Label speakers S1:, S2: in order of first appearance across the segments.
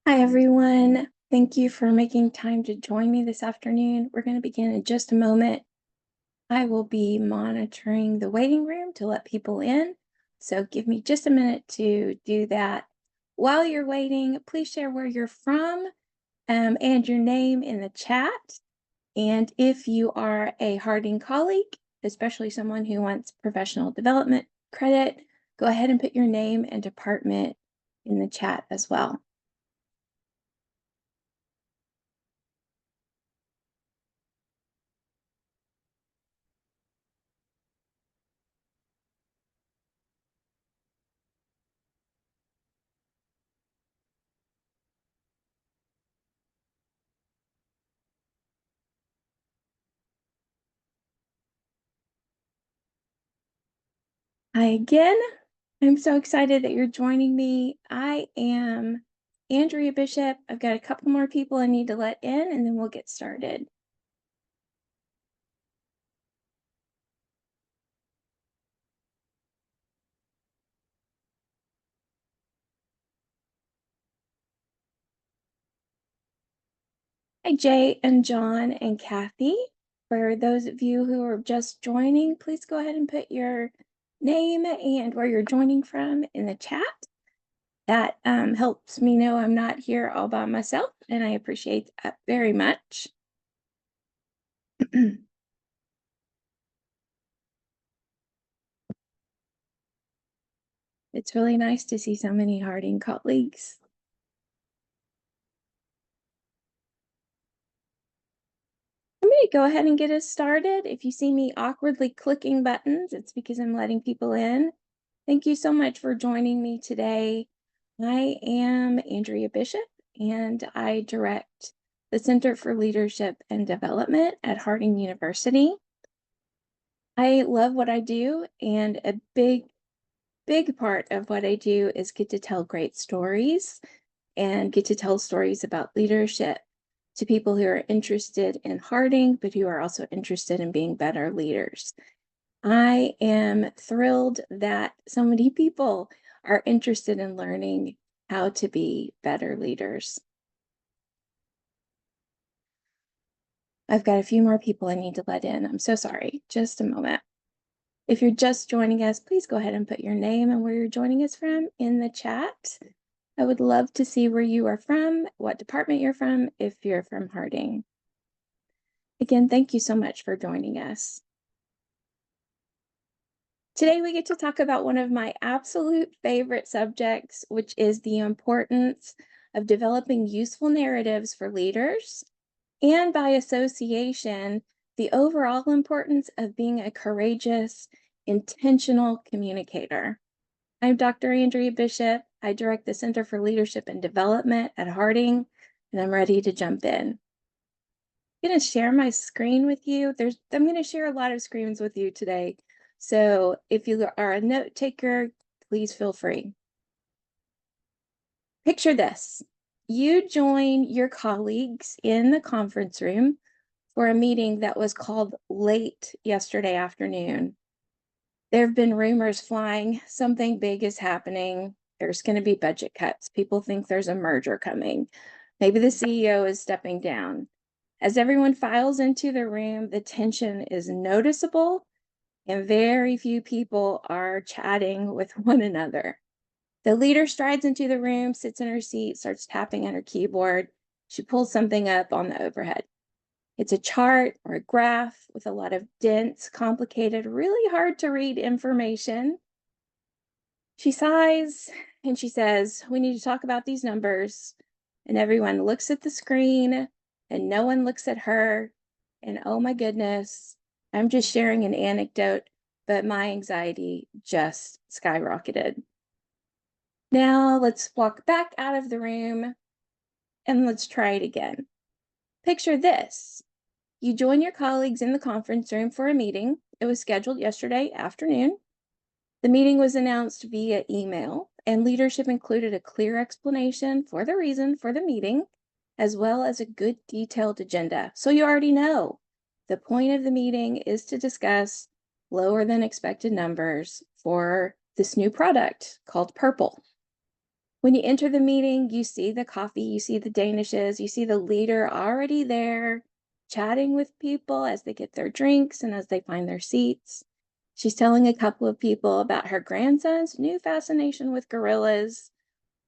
S1: Hi, everyone. Thank you for making time to join me this afternoon. We're going to begin in just a moment. I will be monitoring the waiting room to let people in. So give me just a minute to do that. While you're waiting, please share where you're from and your name in the chat. And if you are a Harding colleague, especially someone who wants professional development credit, go ahead and put your name and department in the chat as well. Hi again. I'm so excited that you're joining me. I am Andrea Bishop. I've got a couple more people I need to let in, and then we'll get started. Hi, Jay and John and Kathy. For those of you who are just joining, please go ahead and put your name and where you're joining from in the chat. That helps me know I'm not here all by myself, and I appreciate that very much. It's really nice to see so many Harding colleagues. I'm going to go ahead and get us started. If you see me awkwardly clicking buttons, it's because I'm letting people in. Thank you so much for joining me today. I am Andrea Bishop, and I direct the Center for Leadership and Development at Harding University. I love what I do, and a big part of what I do is get to tell great stories and get to tell stories about leadership to people who are interested in Harding, but who are also interested in being better leaders. I am thrilled that so many people are interested in learning how to be better leaders. I've got a few more people I need to let in. I'm so sorry. Just a moment. If you're just joining us, please go ahead and put your name and where you're joining us from in the chat. I would love to see where you are from, what department you're from, if you're from Harding. Again, thank you so much for joining us. Today we get to talk about one of my absolute favorite subjects, which is the importance of developing useful narratives for leaders, and by association, the overall importance of being a courageous, intentional communicator. I'm Dr. Andrea Bishop. I direct the Center for Leadership and Development at Harding, and I'm ready to jump in. I'm going to share my screen with you. I'm going to share a lot of screens with you today. So if you are a note taker, please feel free. Picture this. You join your colleagues in the conference room for a meeting that was called late yesterday afternoon. There have been rumors flying. Something big is happening. There's going to be budget cuts. People think there's a merger coming. Maybe the CEO is stepping down. As everyone files into the room, the tension is noticeable, and very few people are chatting with one another. The leader strides into the room, sits in her seat, starts tapping on her keyboard. She pulls something up on the overhead. It's a chart or a graph with a lot of dense, complicated, really hard to read information. She sighs and she says, "We need to talk about these numbers." And everyone looks at the screen and no one looks at her. And oh my goodness, I'm just sharing an anecdote, but my anxiety just skyrocketed. Now let's walk back out of the room and let's try it again. Picture this. You join your colleagues in the conference room for a meeting. It was scheduled yesterday afternoon. The meeting was announced via email, and leadership included a clear explanation for the reason for the meeting, as well as a good detailed agenda. So you already know the point of the meeting is to discuss lower than expected numbers for this new product called Purple. When you enter the meeting, you see the coffee, you see the danishes, you see the leader already there chatting with people as they get their drinks and as they find their seats. She's telling a couple of people about her grandson's new fascination with gorillas,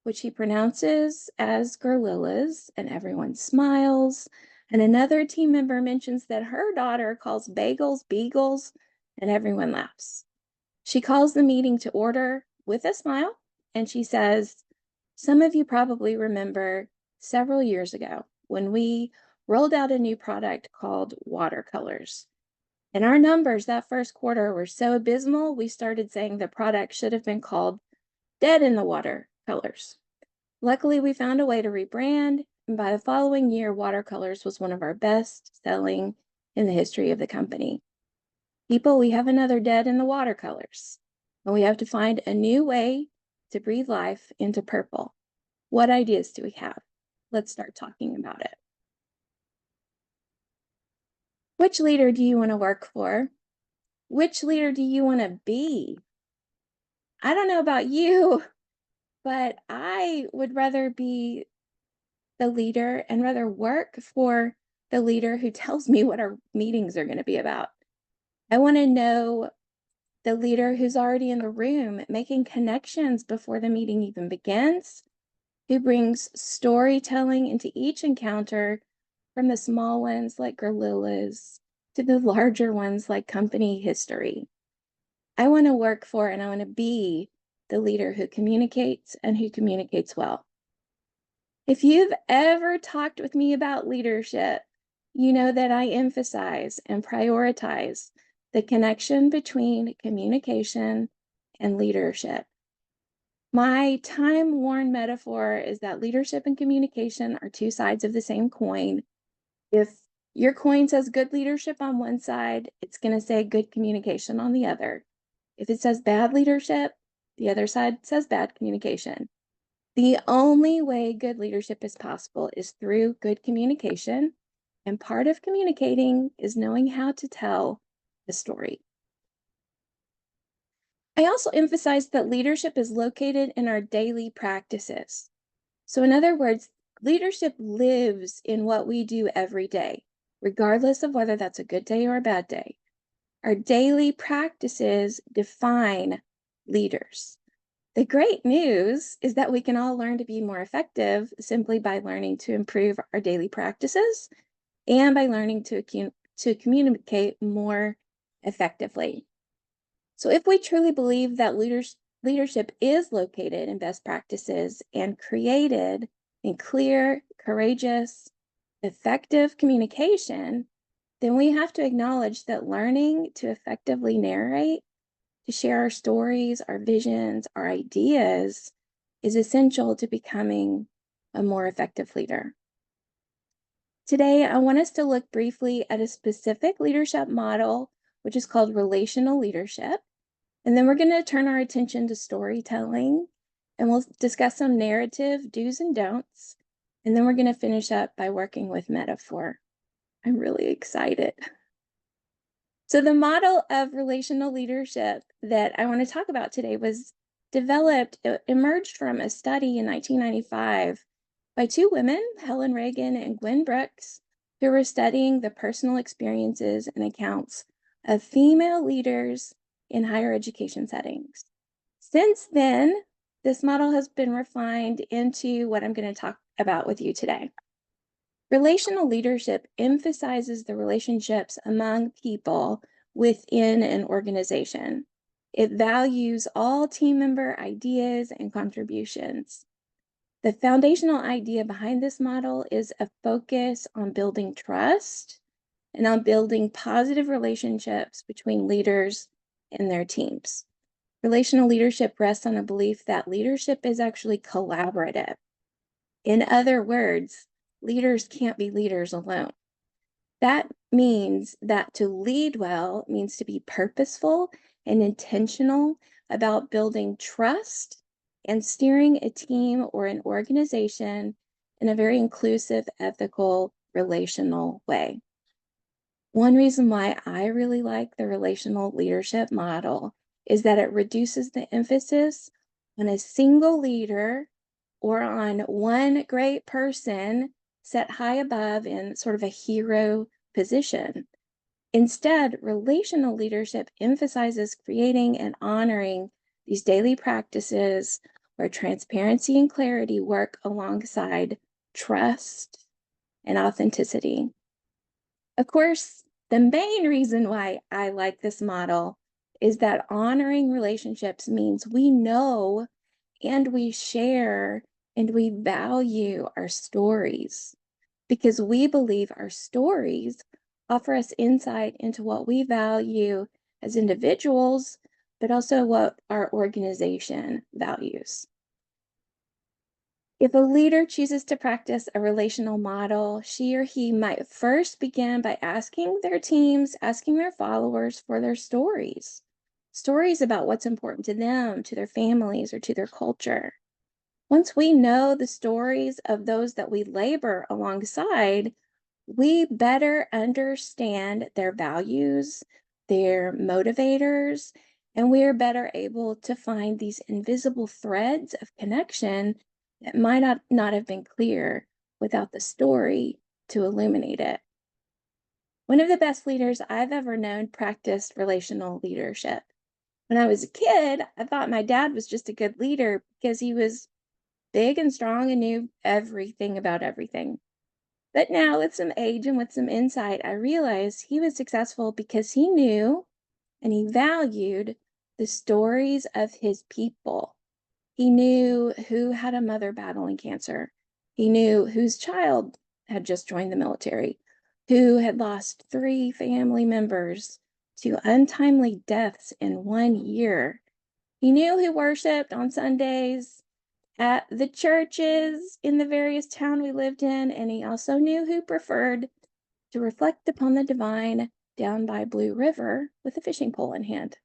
S1: which he pronounces as gorillas, and everyone smiles. And another team member mentions that her daughter calls bagels beagles, and everyone laughs. She calls the meeting to order with a smile, and she says, some of you probably remember several years ago when we rolled out a new product called watercolors. And our numbers that first quarter were so abysmal, we started saying the product should have been called Dead in the Water Colors. Luckily, we found a way to rebrand, and by the following year, watercolors was one of our best selling in the history of the company. People, we have another dead in the watercolors, and we have to find a new way to breathe life into purple. What ideas do we have? Let's start talking about it. Which leader do you want to work for? Which leader do you want to be? I don't know about you, but I would rather be the leader and rather work for the leader who tells me what our meetings are going to be about. I want to know the leader who's already in the room making connections before the meeting even begins, who brings storytelling into each encounter, from the small ones like gorillas to the larger ones like company history. I want to work for and I want to be the leader who communicates and who communicates well. If you've ever talked with me about leadership, you know that I emphasize and prioritize the connection between communication and leadership. My time-worn metaphor is that leadership and communication are two sides of the same coin. If your coin says good leadership on one side, it's going to say good communication on the other. If it says bad leadership, the other side says bad communication. The only way good leadership is possible is through good communication, and part of communicating is knowing how to tell a story. I also emphasize that leadership is located in our daily practices. So in other words, leadership lives in what we do every day, regardless of whether that's a good day or a bad day. Our daily practices define leaders. The great news is that we can all learn to be more effective simply by learning to improve our daily practices and by learning to communicate more effectively. So if we truly believe that leadership is located in best practices and created in clear, courageous, effective communication, then we have to acknowledge that learning to effectively narrate, to share our stories, our visions, our ideas is essential to becoming a more effective leader. Today, I want us to look briefly at a specific leadership model, which is called relational leadership. And then we're going to turn our attention to storytelling, and we'll discuss some narrative do's and don'ts. And then we're going to finish up by working with metaphor. I'm really excited. So the model of relational leadership that I want to talk about today was emerged from a study in 1995 by two women, Helen Reagan and Gwen Brooks, who were studying the personal experiences and accounts of female leaders in higher education settings. Since then, this model has been refined into what I'm going to talk about with you today. Relational leadership emphasizes the relationships among people within an organization. It values all team member ideas and contributions. The foundational idea behind this model is a focus on building trust and on building positive relationships between leaders and their teams. Relational leadership rests on a belief that leadership is actually collaborative. In other words, leaders can't be leaders alone. That means that to lead well means to be purposeful and intentional about building trust and steering a team or an organization in a very inclusive, ethical, relational way. One reason why I really like the relational leadership model is that it reduces the emphasis on a single leader or on one great person set high above in sort of a hero position. Instead, relational leadership emphasizes creating and honoring these daily practices where transparency and clarity work alongside trust and authenticity. Of course, the main reason why I like this model is that honoring relationships means we know and we share and we value our stories because we believe our stories offer us insight into what we value as individuals, but also what our organization values. If a leader chooses to practice a relational model, she or he might first begin by asking their teams, asking their followers for their stories about what's important to them, to their families, or to their culture. Once we know the stories of those that we labor alongside, we better understand their values, their motivators, and we are better able to find these invisible threads of connection that might not have been clear without the story to illuminate it. One of the best leaders I've ever known practiced relational leadership. When I was a kid, I thought my dad was just a good leader because he was big and strong and knew everything about everything. But now, with some age and with some insight, I realized he was successful because he knew and he valued the stories of his people. He knew who had a mother battling cancer. He knew whose child had just joined the military, who had lost 3 family members to untimely deaths in 1 year. He knew who worshiped on Sundays at the churches in the various town we lived in, and he also knew who preferred to reflect upon the divine down by Blue River with a fishing pole in hand.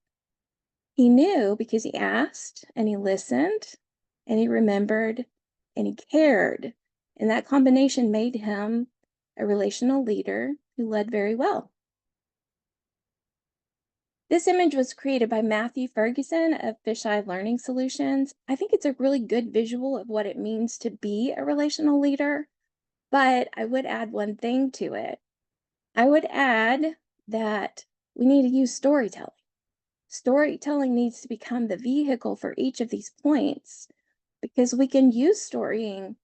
S1: He knew because he asked and he listened and he remembered and he cared. And that combination made him a relational leader who led very well. This image was created by Matthew Ferguson of Fisheye Learning Solutions. I think it's a really good visual of what it means to be a relational leader, but I would add one thing to it. I would add that we need to use storytelling. Storytelling needs to become the vehicle for each of these points because we can use storying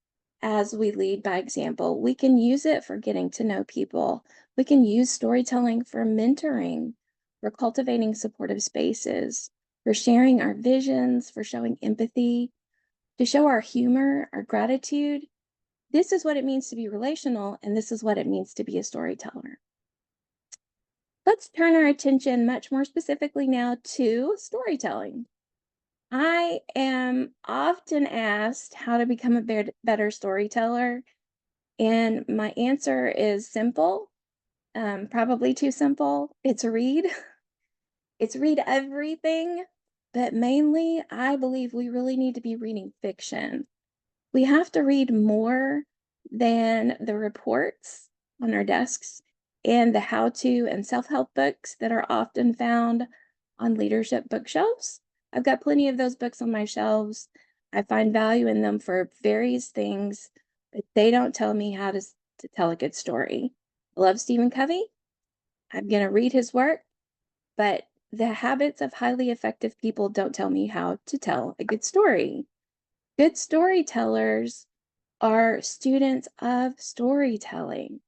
S1: as we lead by example. We can use it for getting to know people. We can use storytelling for mentoring, for cultivating supportive spaces, for sharing our visions, for showing empathy, to show our humor, our gratitude. This is what it means to be relational, and this is what it means to be a storyteller. Let's turn our attention much more specifically now to storytelling. I am often asked how to become a better storyteller, and my answer is simple, probably too simple. It's read. It's read everything, but mainly I believe we really need to be reading fiction. We have to read more than the reports on our desks and the how-to and self-help books that are often found on leadership bookshelves. I've got plenty of those books on my shelves. I find value in them for various things, but they don't tell me how to tell a good story. I love Stephen Covey. I'm going to read his work, but the habits of highly effective people don't tell me how to tell a good story. Good storytellers are students of storytelling.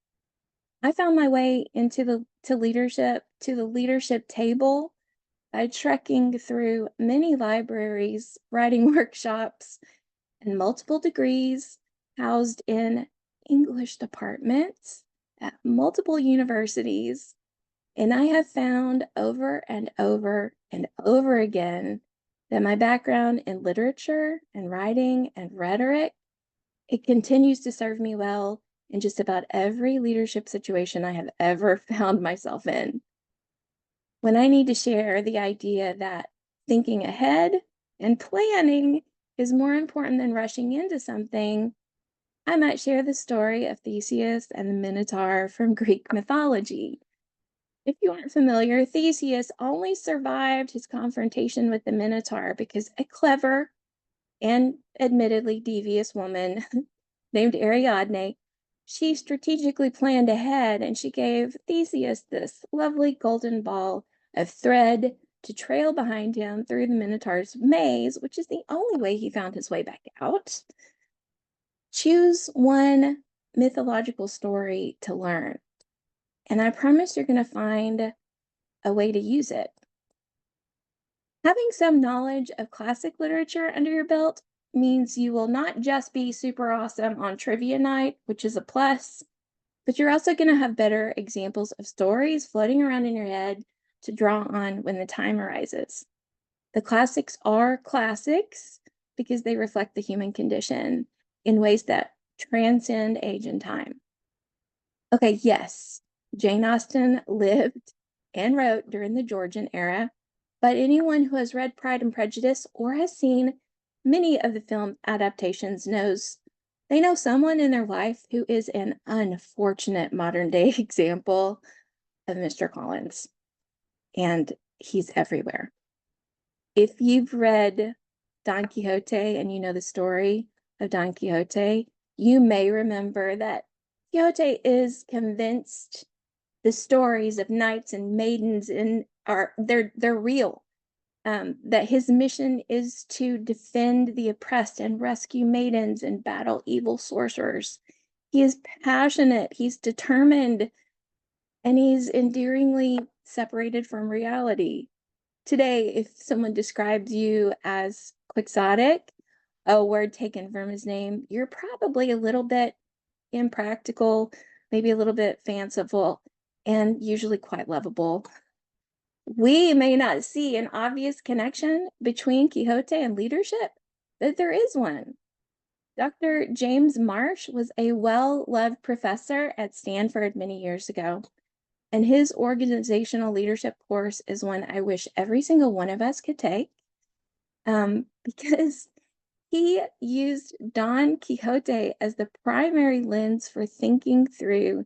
S1: I found my way into the leadership table by trekking through many libraries, writing workshops, and multiple degrees housed in English departments at multiple universities. And I have found over and over and over again that my background in literature and writing and rhetoric, it continues to serve me well in just about every leadership situation I have ever found myself in. When I need to share the idea that thinking ahead and planning is more important than rushing into something, I might share the story of Theseus and the Minotaur from Greek mythology. If you aren't familiar, Theseus only survived his confrontation with the Minotaur because a clever and admittedly devious woman named Ariadne, she strategically planned ahead and she gave Theseus this lovely golden ball of thread to trail behind him through the Minotaur's maze, which is the only way he found his way back out. Choose one mythological story to learn, and I promise you're going to find a way to use it. Having some knowledge of classic literature under your belt means you will not just be super awesome on trivia night, which is a plus, but you're also going to have better examples of stories floating around in your head to draw on when the time arises. The classics are classics because they reflect the human condition in ways that transcend age and time. Okay, yes, Jane Austen lived and wrote during the Georgian era, but anyone who has read Pride and Prejudice or has seen many of the film adaptations knows they know someone in their life who is an unfortunate modern day example of Mr. Collins, and he's everywhere. If you've read Don Quixote and you know the story of Don Quixote, you may remember that Quixote is convinced the stories of knights and maidens they're real. That his mission is to defend the oppressed and rescue maidens and battle evil sorcerers. He is passionate, he's determined, and he's endearingly separated from reality. Today, if someone describes you as quixotic, a word taken from his name, you're probably a little bit impractical, maybe a little bit fanciful, and usually quite lovable. We may not see an obvious connection between Quixote and leadership, but there is one. Dr. James Marsh was a well-loved professor at Stanford many years ago, and his organizational leadership course is one I wish every single one of us could take, because he used Don Quixote as the primary lens for thinking through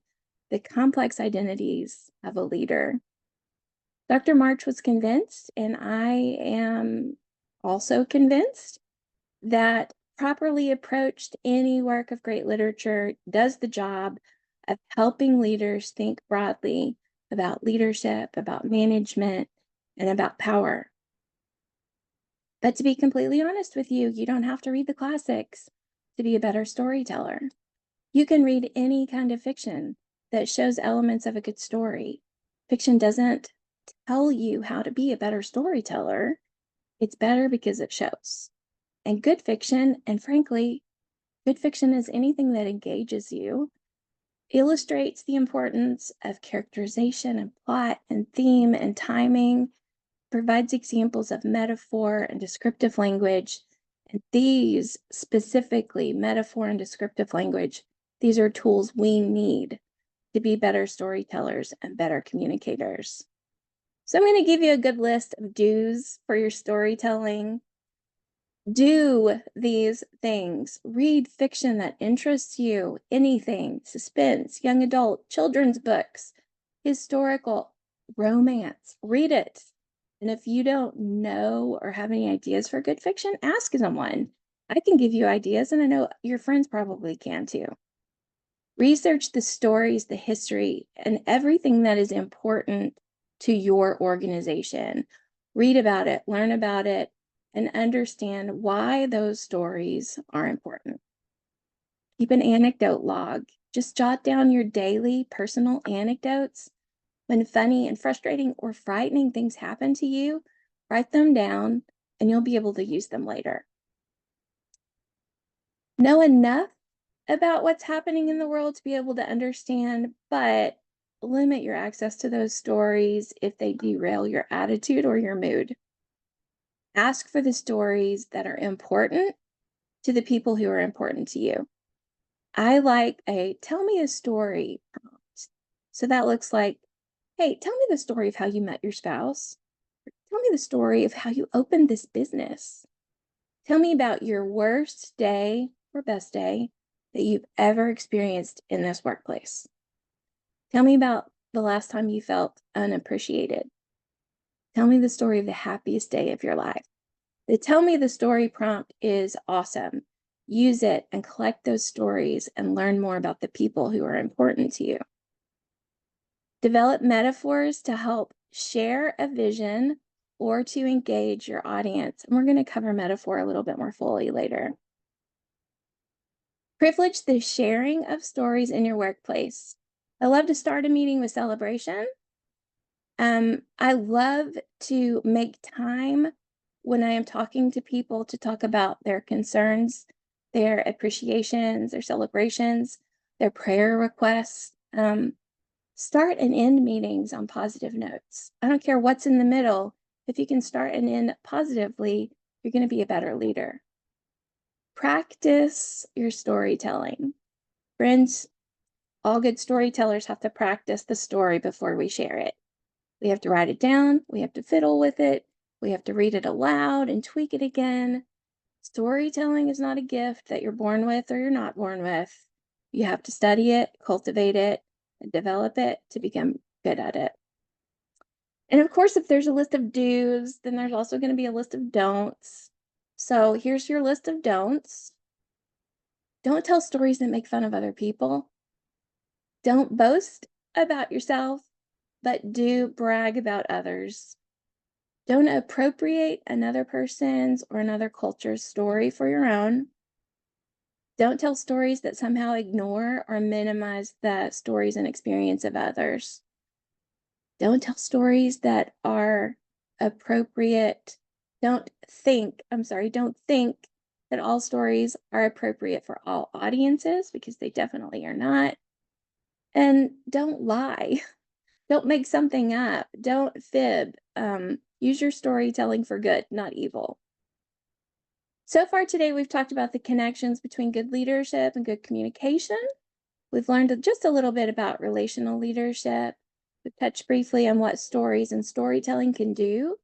S1: the complex identities of a leader. Dr. March was convinced, and I am also convinced, that properly approached, any work of great literature does the job of helping leaders think broadly about leadership, about management, and about power. But to be completely honest with you, you don't have to read the classics to be a better storyteller. You can read any kind of fiction that shows elements of a good story. Fiction doesn't tell you how to be a better storyteller. It's better because it shows. And good fiction, and frankly, good fiction is anything that engages you, illustrates the importance of characterization and plot and theme and timing, provides examples of metaphor and descriptive language. And these specifically, metaphor and descriptive language, these are tools we need to be better storytellers and better communicators. So I'm going to give you a good list of do's for your storytelling. Do these things. Read fiction that interests you, anything, suspense, young adult, children's books, historical, romance. Read it. And if you don't know or have any ideas for good fiction, ask someone. I can give you ideas, and I know your friends probably can too. Research the stories, the history, and everything that is important to your organization. Read about it, learn about it, and understand why those stories are important. Keep an anecdote log. Just jot down your daily personal anecdotes. When funny and frustrating or frightening things happen to you, write them down and you'll be able to use them later. Know enough about what's happening in the world to be able to understand, but limit your access to those stories if they derail your attitude or your mood. Ask for the stories that are important to the people who are important to you. I like a tell me a story prompt. So that looks like, hey, tell me the story of how you met your spouse. Tell me the story of how you opened this business. Tell me about your worst day or best day that you've ever experienced in this workplace. Tell me about the last time you felt unappreciated. Tell me the story of the happiest day of your life. The Tell Me the Story prompt is awesome. Use it and collect those stories and learn more about the people who are important to you. Develop metaphors to help share a vision or to engage your audience. And we're going to cover metaphor a little bit more fully later. Privilege the sharing of stories in your workplace. I love to start a meeting with celebration. I love to make time when I am talking to people to talk about their concerns, their appreciations, their celebrations, their prayer requests. Start and end meetings on positive notes. I don't care what's in the middle. If you can start and end positively, you're going to be a better leader. Practice your storytelling. Friends, all good storytellers have to practice the story before we share it. We have to write it down. We have to fiddle with it. We have to read it aloud and tweak it again. Storytelling is not a gift that you're born with or you're not born with. You have to study it, cultivate it, and develop it to become good at it. And of course, if there's a list of do's, then there's also going to be a list of don'ts. So here's your list of don'ts. Don't tell stories that make fun of other people. Don't boast about yourself, but do brag about others. Don't appropriate another person's or another culture's story for your own. Don't tell stories that somehow ignore or minimize the stories and experience of others. Don't tell stories that are appropriate. Don't think that all stories are appropriate for all audiences, because they definitely are not. And don't lie. Don't make something up. Don't fib. Use your storytelling for good, not evil. So far today, we've talked about the connections between good leadership and good communication. We've learned just a little bit about relational leadership. We've touched briefly on what stories and storytelling can do,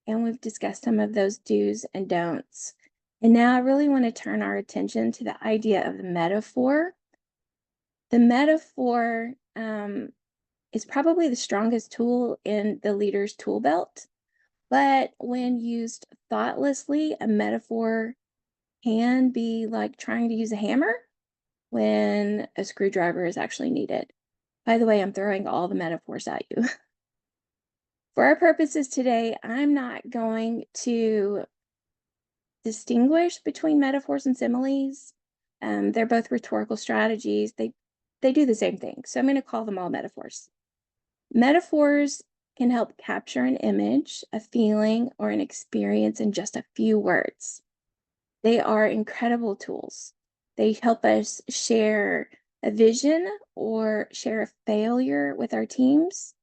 S1: and we've discussed some of those do's and don'ts. And now I really want to turn our attention to the idea of the metaphor. The metaphor is probably the strongest tool in the leader's tool belt, but when used thoughtlessly, a metaphor can be like trying to use a hammer when a screwdriver is actually needed. By the way, I'm throwing all the metaphors at you. For our purposes today, I'm not going to distinguish between metaphors and similes. They're both rhetorical strategies. They do the same thing. So I'm going to call them all metaphors. Metaphors can help capture an image, a feeling, or an experience in just a few words. They are incredible tools. They help us share a vision or share a failure with our teams,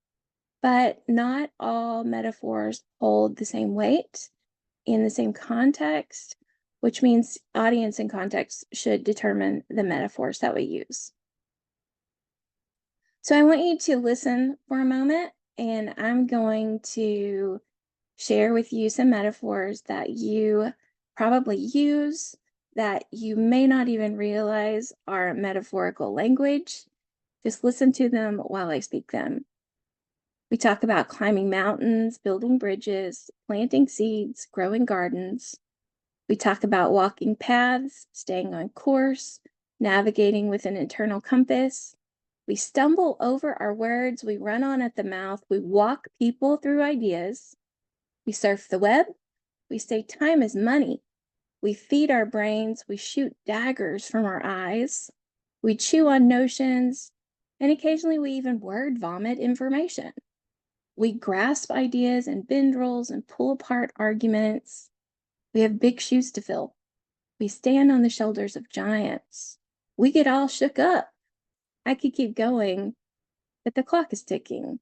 S1: but not all metaphors hold the same weight in the same context, which means audience and context should determine the metaphors that we use. So I want you to listen for a moment, and I'm going to share with you some metaphors that you probably use that you may not even realize are metaphorical language. Just listen to them while I speak them. We talk about climbing mountains, building bridges, planting seeds, growing gardens. We talk about walking paths, staying on course, navigating with an internal compass. We stumble over our words, we run on at the mouth, we walk people through ideas. We surf the web, we say time is money. We feed our brains, we shoot daggers from our eyes. We chew on notions, and occasionally we even word vomit information. We grasp ideas and bindrels and pull apart arguments. We have big shoes to fill. We stand on the shoulders of giants. We get all shook up. I could keep going, but the clock is ticking.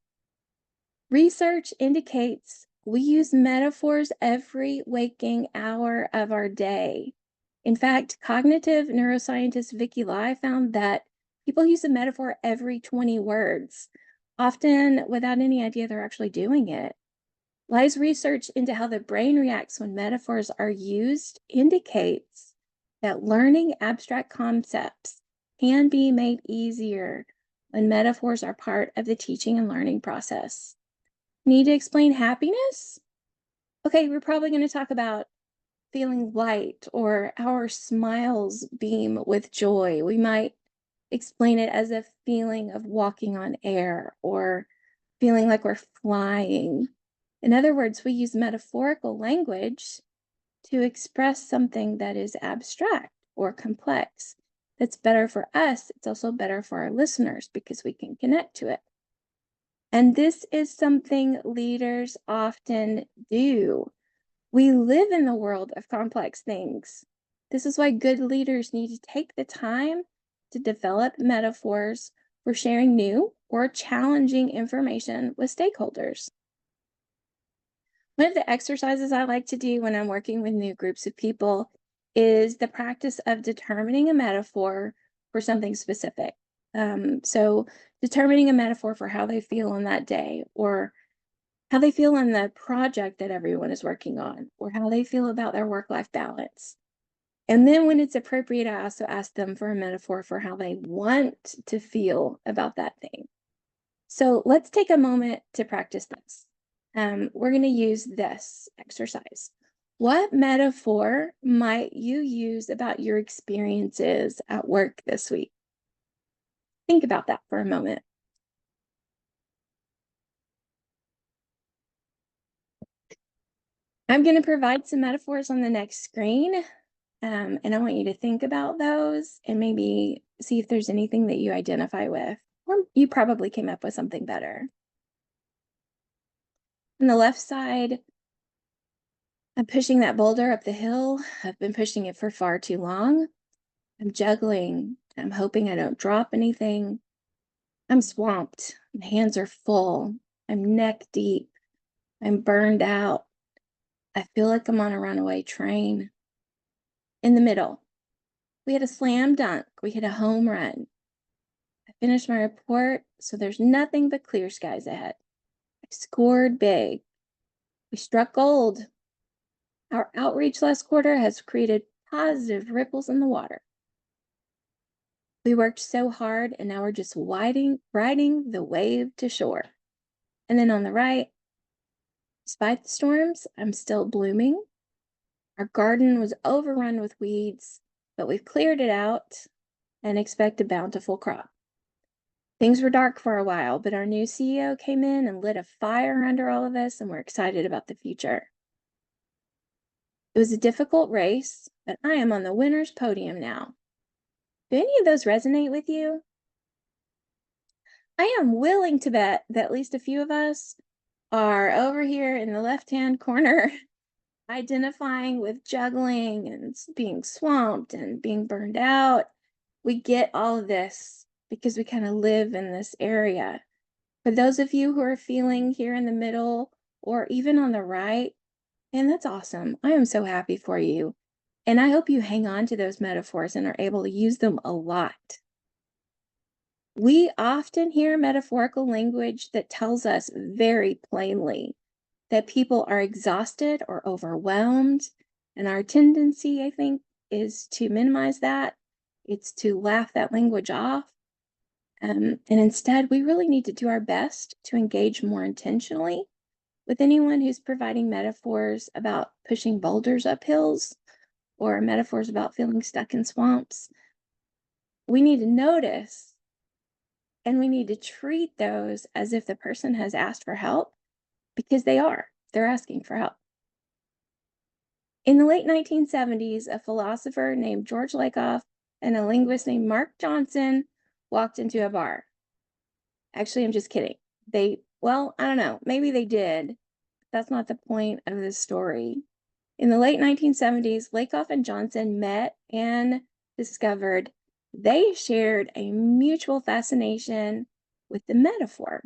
S1: Research indicates we use metaphors every waking hour of our day. In fact, cognitive neuroscientist Vicky Lai found that people use a metaphor every 20 words, often without any idea they're actually doing it. Lai's research into how the brain reacts when metaphors are used indicates that learning abstract concepts can be made easier when metaphors are part of the teaching and learning process. Need to explain happiness? Okay, we're probably going to talk about feeling light or our smiles beam with joy. We might explain it as a feeling of walking on air or feeling like we're flying. In other words, we use metaphorical language to express something that is abstract or complex. That's better for us. It's also better for our listeners because we can connect to it. And this is something leaders often do. We live in the world of complex things. This is why good leaders need to take the time to develop metaphors for sharing new or challenging information with stakeholders. One of the exercises I like to do when I'm working with new groups of people is the practice of determining a metaphor for something specific. So, determining a metaphor for how they feel on that day, or how they feel on the project that everyone is working on, or how they feel about their work life balance. And then, when it's appropriate, I also ask them for a metaphor for how they want to feel about that thing. So, let's take a moment to practice this. We're going to use this exercise. What metaphor might you use about your experiences at work this week? Think about that for a moment. I'm going to provide some metaphors on the next screen, and I want you to think about those and maybe see if there's anything that you identify with, or you probably came up with something better. On the left side, I'm pushing that boulder up the hill. I've been pushing it for far too long. I'm juggling. I'm hoping I don't drop anything. I'm swamped. My hands are full. I'm neck deep. I'm burned out. I feel like I'm on a runaway train. In the middle, we had a slam dunk. We hit a home run. I finished my report, so there's nothing but clear skies ahead. I scored big. We struck gold. Our outreach last quarter has created positive ripples in the water. We worked so hard, and now we're just riding the wave to shore. And then on the right, despite the storms, I'm still blooming. Our garden was overrun with weeds, but we've cleared it out and expect a bountiful crop. Things were dark for a while, but our new CEO came in and lit a fire under all of us, and we're excited about the future. It was a difficult race, but I am on the winner's podium now. Do any of those resonate with you? I am willing to bet that at least a few of us are over here in the left-hand corner identifying with juggling and being swamped and being burned out. We get all of this because we kind of live in this area. For those of you who are feeling here in the middle or even on the right, and that's awesome. I am so happy for you. And I hope you hang on to those metaphors and are able to use them a lot. We often hear metaphorical language that tells us very plainly that people are exhausted or overwhelmed. And our tendency, I think, is to minimize that. It's to laugh that language off. And instead, we really need to do our best to engage more intentionally with anyone who's providing metaphors about pushing boulders up hills or metaphors about feeling stuck in swamps. We need to notice and we need to treat those as if the person has asked for help, because they're asking for help. In the late 1970s, a philosopher named George Lakoff and a linguist named Mark Johnson walked into a bar. Actually, I'm just kidding. Well, I don't know, maybe they did. That's not the point of this story. In the late 1970s, Lakoff and Johnson met and discovered they shared a mutual fascination with the metaphor.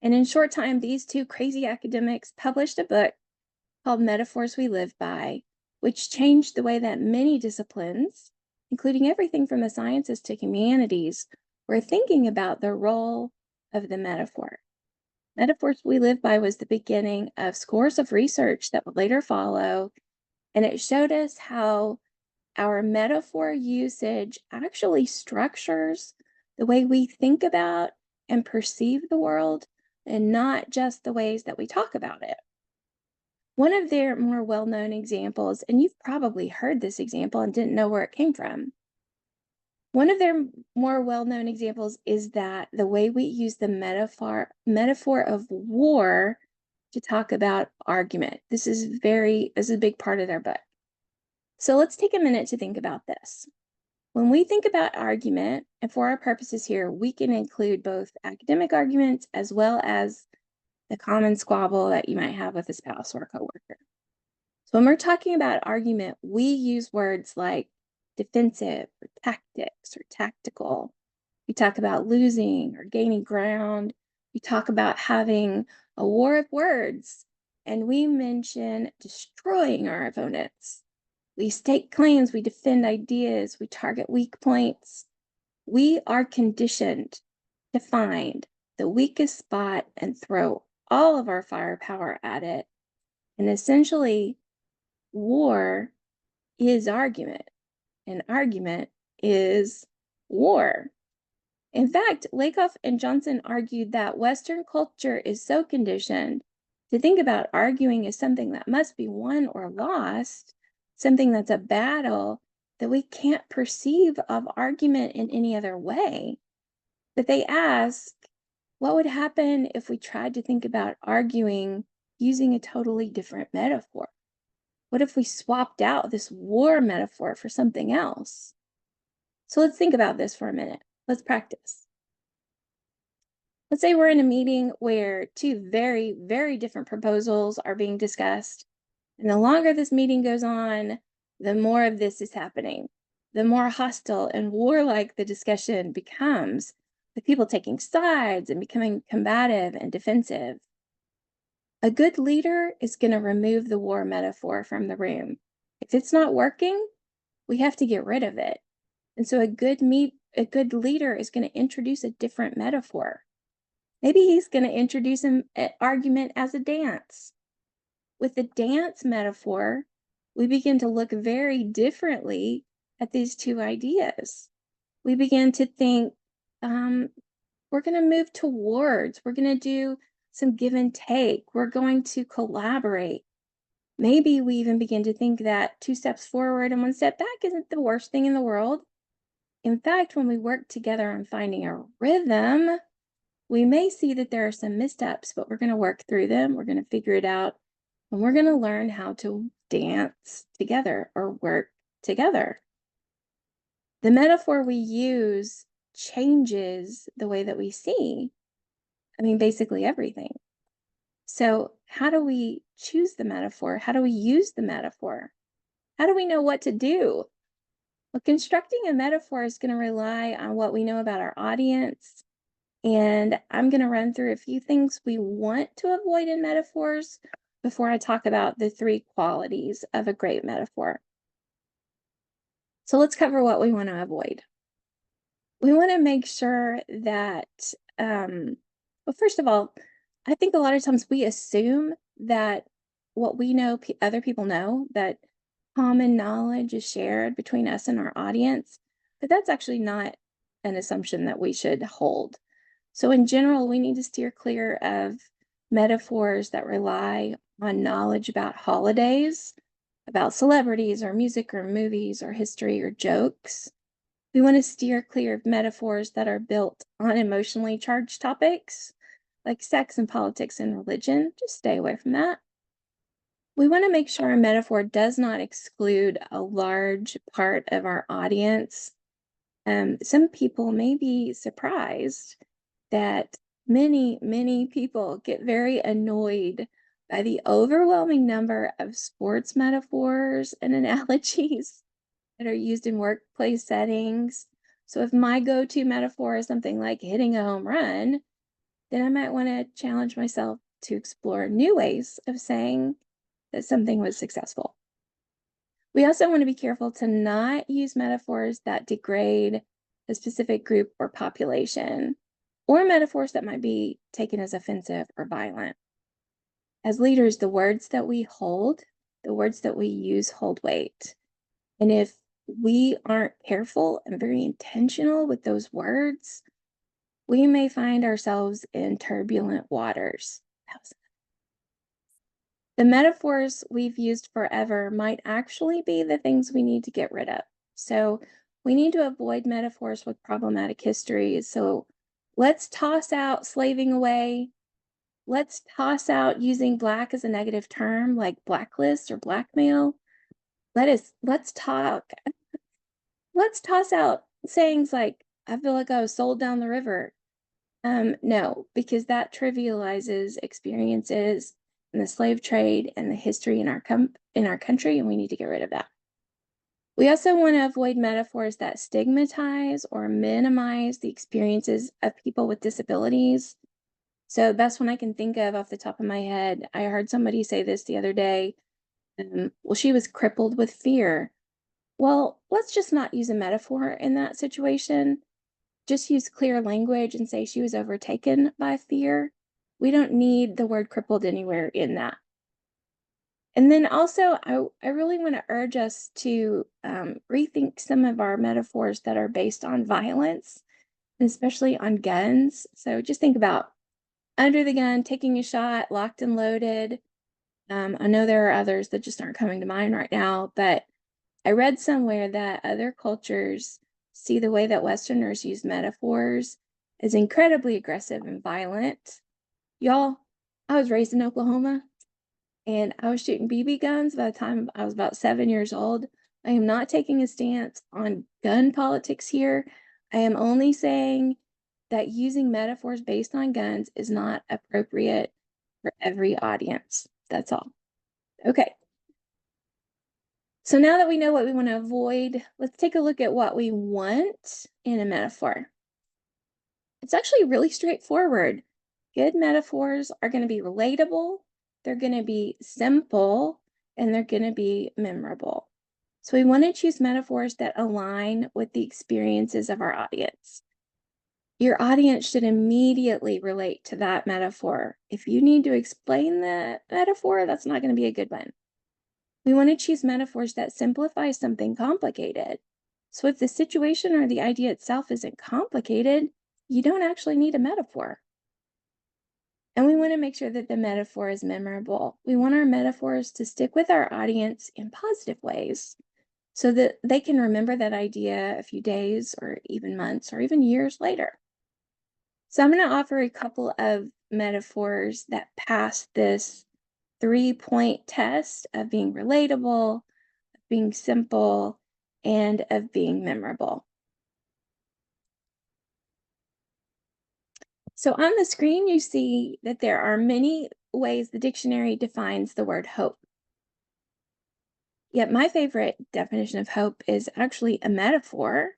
S1: And in short time, these two crazy academics published a book called Metaphors We Live By, which changed the way that many disciplines, including everything from the sciences to humanities, were thinking about the role of the metaphor. Metaphors We Live By was the beginning of scores of research that would later follow, and it showed us how our metaphor usage actually structures the way we think about and perceive the world, and not just the ways that we talk about it. One of their more well-known examples, and you've probably heard this example and didn't know where it came from. One of their more well-known examples is that the way we use the metaphor of war to talk about argument. This is a big part of their book. So let's take a minute to think about this. When we think about argument, and for our purposes here, we can include both academic arguments as well as the common squabble that you might have with a spouse or a coworker. So when we're talking about argument, we use words like defensive or tactics or tactical. We talk about losing or gaining ground. We talk about having a war of words, and we mention destroying our opponents. We state claims, we defend ideas, we target weak points. We are conditioned to find the weakest spot and throw all of our firepower at it. And essentially, war is argument, and argument is war. In fact, Lakoff and Johnson argued that Western culture is so conditioned to think about arguing as something that must be won or lost, something that's a battle, that we can't perceive of argument in any other way. But they ask, what would happen if we tried to think about arguing using a totally different metaphor? What if we swapped out this war metaphor for something else? So let's think about this for a minute. Let's practice. Let's say we're in a meeting where two very, very different proposals are being discussed. And the longer this meeting goes on, the more of this is happening. The more hostile and warlike the discussion becomes, with people taking sides and becoming combative and defensive. A good leader is going to remove the war metaphor from the room. If it's not working, we have to get rid of it. And so a good leader is going to introduce a different metaphor. Maybe he's going to introduce an argument as a dance. With the dance metaphor, we begin to look very differently at these two ideas. We begin to think, we're going to move towards, we're going to do some give and take, we're going to collaborate. Maybe we even begin to think that 2 steps forward and 1 step back isn't the worst thing in the world. In fact, when we work together on finding a rhythm, we may see that there are some missteps, but we're going to work through them. We're going to figure it out, and we're going to learn how to dance together or work together. The metaphor we use changes the way that we see. I mean, basically everything. So how do we choose the metaphor? How do we use the metaphor? How do we know what to do? Well, constructing a metaphor is going to rely on what we know about our audience. And I'm going to run through a few things we want to avoid in metaphors before I talk about the 3 qualities of a great metaphor. So let's cover what we want to avoid. We want to make sure that, well, first of all, I think a lot of times we assume that what we know, other people know, that common knowledge is shared between us and our audience, but that's actually not an assumption that we should hold. So in general, we need to steer clear of metaphors that rely on knowledge about holidays, about celebrities or music or movies or history or jokes. We want to steer clear of metaphors that are built on emotionally charged topics like sex and politics and religion. Just stay away from that. We want to make sure a metaphor does not exclude a large part of our audience. Some people may be surprised that many, many people get very annoyed by the overwhelming number of sports metaphors and analogies that are used in workplace settings. So if my go-to metaphor is something like hitting a home run, then I might want to challenge myself to explore new ways of saying that something was successful. We also want to be careful to not use metaphors that degrade a specific group or population, or metaphors that might be taken as offensive or violent. As leaders, the words that we use hold weight. And if we aren't careful and very intentional with those words, we may find ourselves in turbulent waters. The metaphors we've used forever might actually be the things we need to get rid of. So we need to avoid metaphors with problematic histories. So let's toss out slaving away. Let's toss out using black as a negative term like blacklist or blackmail. Let's toss out sayings like I feel like I was sold down the river. No, because that trivializes experiences in the slave trade and the history in in our country, and we need to get rid of that. We also want to avoid metaphors that stigmatize or minimize the experiences of people with disabilities. So, the best one I can think of off the top of my head, I heard somebody say this the other day. Well, she was crippled with fear. Well, let's just not use a metaphor in that situation. Just use clear language and say she was overtaken by fear. We don't need the word crippled anywhere in that. And then also, I really want to urge us to rethink some of our metaphors that are based on violence, especially on guns. So just think about under the gun, taking a shot, locked and loaded. I know there are others that just aren't coming to mind right now, but I read somewhere that other cultures see the way that Westerners use metaphors as incredibly aggressive and violent. Y'all, I was raised in Oklahoma and I was shooting BB guns by the time I was about 7 years old. I am not taking a stance on gun politics here. I am only saying that using metaphors based on guns is not appropriate for every audience. That's all. Okay. So now that we know what we want to avoid, let's take a look at what we want in a metaphor. It's actually really straightforward. Good metaphors are going to be relatable, they're going to be simple, and they're going to be memorable. So we want to choose metaphors that align with the experiences of our audience. Your audience should immediately relate to that metaphor. If you need to explain the metaphor, that's not going to be a good one. We want to choose metaphors that simplify something complicated. So if the situation or the idea itself isn't complicated, you don't actually need a metaphor. And we want to make sure that the metaphor is memorable. We want our metaphors to stick with our audience in positive ways so that they can remember that idea a few days or even months or even years later. So I'm going to offer a couple of metaphors that pass this 3-point test of being relatable, being simple, and of being memorable. So on the screen, you see that there are many ways the dictionary defines the word hope. Yet my favorite definition of hope is actually a metaphor,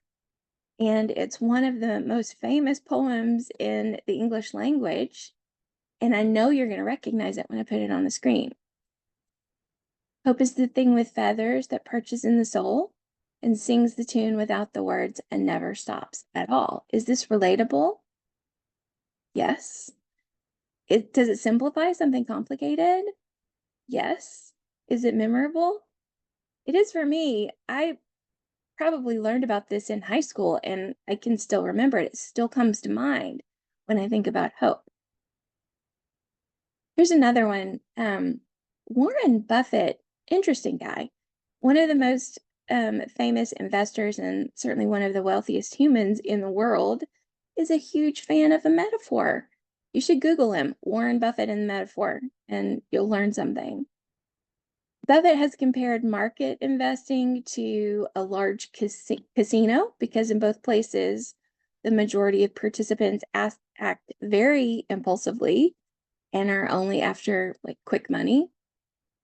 S1: and it's one of the most famous poems in the English language, and I know you're going to recognize it when I put it on the screen. Hope is the thing with feathers that perches in the soul and sings the tune without the words and never stops at all. Is this relatable? Yes. Does it simplify something complicated? Yes. Is it memorable? It is for me. I probably learned about this in high school and I can still remember it. It still comes to mind when I think about hope. Here's another one. Warren Buffett, interesting guy. One of the most famous investors and certainly one of the wealthiest humans in the world is a huge fan of a metaphor. You should Google him, Warren Buffett and the metaphor, and you'll learn something. Buffett has compared market investing to a large casino because in both places, the majority of participants act very impulsively and are only after like quick money.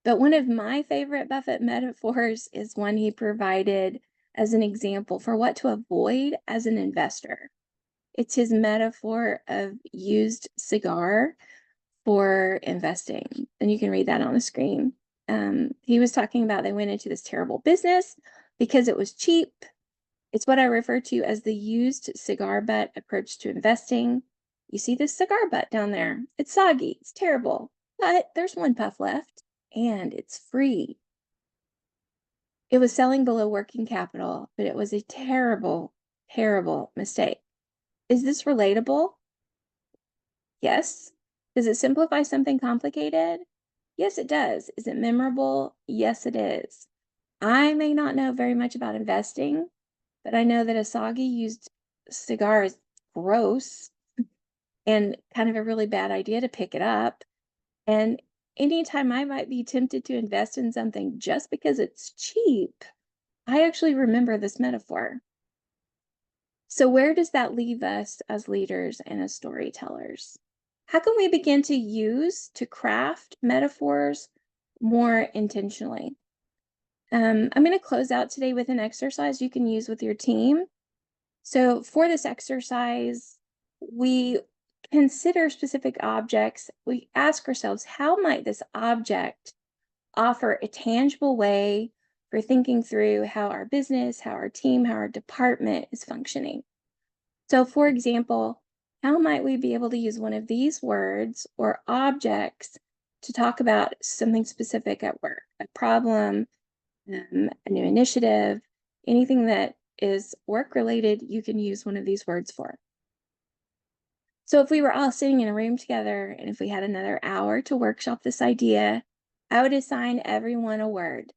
S1: But one of my favorite Buffett metaphors is one he provided as an example for what to avoid as an investor. It's his metaphor of used cigar for investing. And you can read that on the screen. He was talking about they went into this terrible business because it was cheap. It's what I refer to as the used cigar butt approach to investing. You see this cigar butt down there. It's soggy. It's terrible. But there's one puff left and it's free. It was selling below working capital, but it was a terrible, terrible mistake. Is this relatable? Yes. Does it simplify something complicated? Yes, it does. Is it memorable? Yes, it is. I may not know very much about investing, but I know that a soggy used cigar is gross and kind of a really bad idea to pick it up. And anytime I might be tempted to invest in something just because it's cheap, I actually remember this metaphor. So, where does that leave us as leaders and as storytellers? How can we begin to craft metaphors more intentionally? I'm going to close out today with an exercise you can use with your team. So, for this exercise, we consider specific objects. We ask ourselves, how might this object offer a tangible way for thinking through how our business, how our team, how our department is functioning? So, for example, how might we be able to use one of these words or objects to talk about something specific at work, a problem, a new initiative, anything that is work related, you can use one of these words for. So, if we were all sitting in a room together and if we had another hour to workshop this idea, I would assign everyone a word.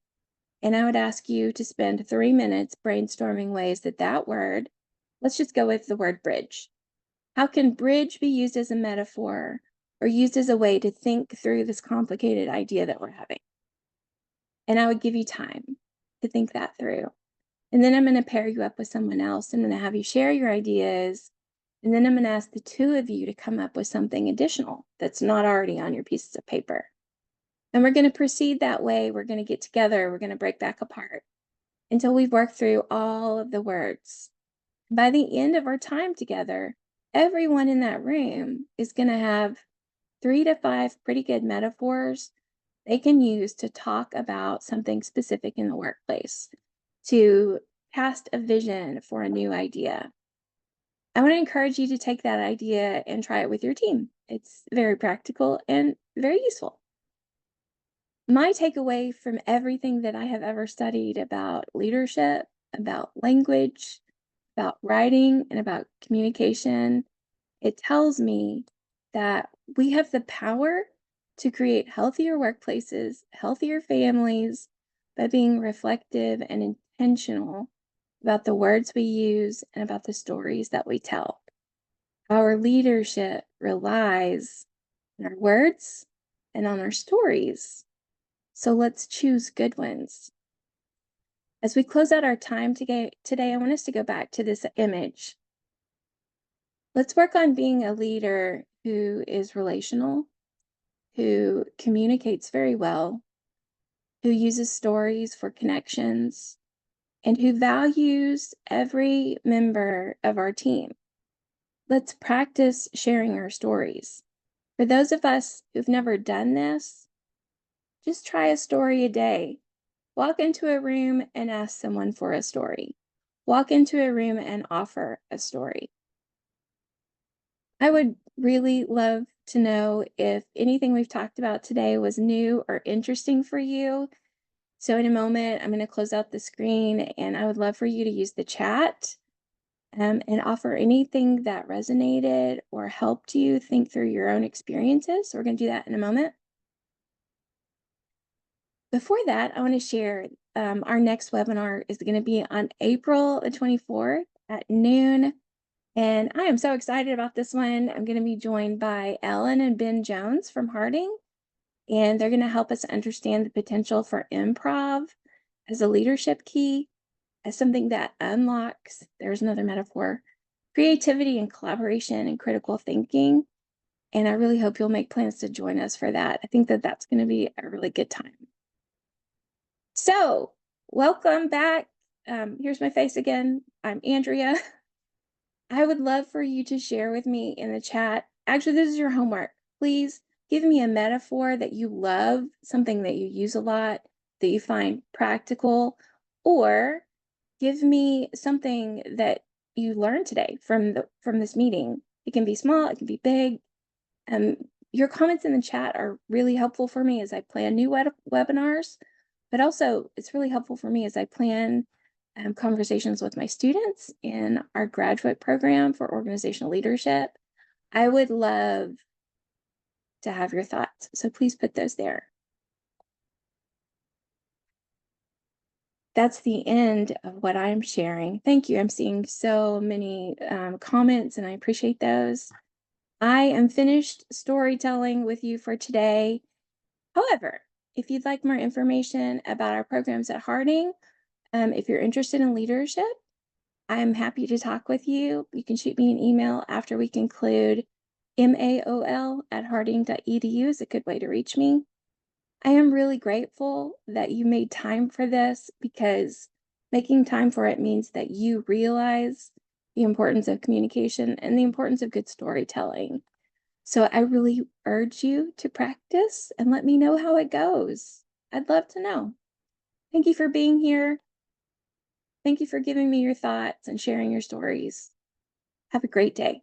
S1: And I would ask you to spend 3 minutes brainstorming ways that that word, let's just go with the word bridge. How can bridge be used as a metaphor or used as a way to think through this complicated idea that we're having? And I would give you time to think that through. And then I'm going to pair you up with someone else. I'm going to have you share your ideas. And then I'm going to ask the two of you to come up with something additional that's not already on your pieces of paper. And we're going to proceed that way. We're going to get together. We're going to break back apart until we've worked through all of the words. By the end of our time together, everyone in that room is going to have 3 to 5 pretty good metaphors they can use to talk about something specific in the workplace, to cast a vision for a new idea. I want to encourage you to take that idea and try it with your team. It's very practical and very useful. My takeaway from everything that I have ever studied about leadership, about language, about writing, and about communication, it tells me that we have the power to create healthier workplaces, healthier families by being reflective and intentional about the words we use and about the stories that we tell. Our leadership relies on our words and on our stories. So let's choose good ones. As we close out our time today, I want us to go back to this image. Let's work on being a leader who is relational, who communicates very well, who uses stories for connections, and who values every member of our team. Let's practice sharing our stories. For those of us who've never done this, just try a story a day. Walk into a room and ask someone for a story. Walk into a room and offer a story. I would really love to know if anything we've talked about today was new or interesting for you. So in a moment, I'm going to close out the screen and I would love for you to use the chat and offer anything that resonated or helped you think through your own experiences. So we're going to do that in a moment. Before that, I want to share our next webinar is going to be on April the 24th at noon. And I am so excited about this one. I'm going to be joined by Ellen and Ben Jones from Harding, and they're going to help us understand the potential for improv as a leadership key, as something that unlocks, there's another metaphor, creativity and collaboration and critical thinking. And I really hope you'll make plans to join us for that. I think that that's going to be a really good time. So, welcome back. Here's my face again. I'm Andrea. I would love for you to share with me in the chat. Actually, this is your homework. Please give me a metaphor that you love, something that you use a lot, that you find practical, or give me something that you learned today from this meeting. It can be small, it can be big. Your comments in the chat are really helpful for me as I plan new webinars, but also it's really helpful for me as I plan conversations with my students in our graduate program for organizational leadership. I would love to have your thoughts, so please put those there. that's the end of what I'm sharing. Thank you. I'm seeing so many comments, and I appreciate those. I am finished storytelling with you for today. However, if you'd like more information about our programs at Harding, if you're interested in leadership, I'm happy to talk with you. You can shoot me an email after we conclude. maol@harding.edu is a good way to reach me. I am really grateful that you made time for this, because making time for it means that you realize the importance of communication and the importance of good storytelling. So I really urge you to practice and let me know how it goes. I'd love to know. Thank you for being here. Thank you for giving me your thoughts and sharing your stories. Have a great day.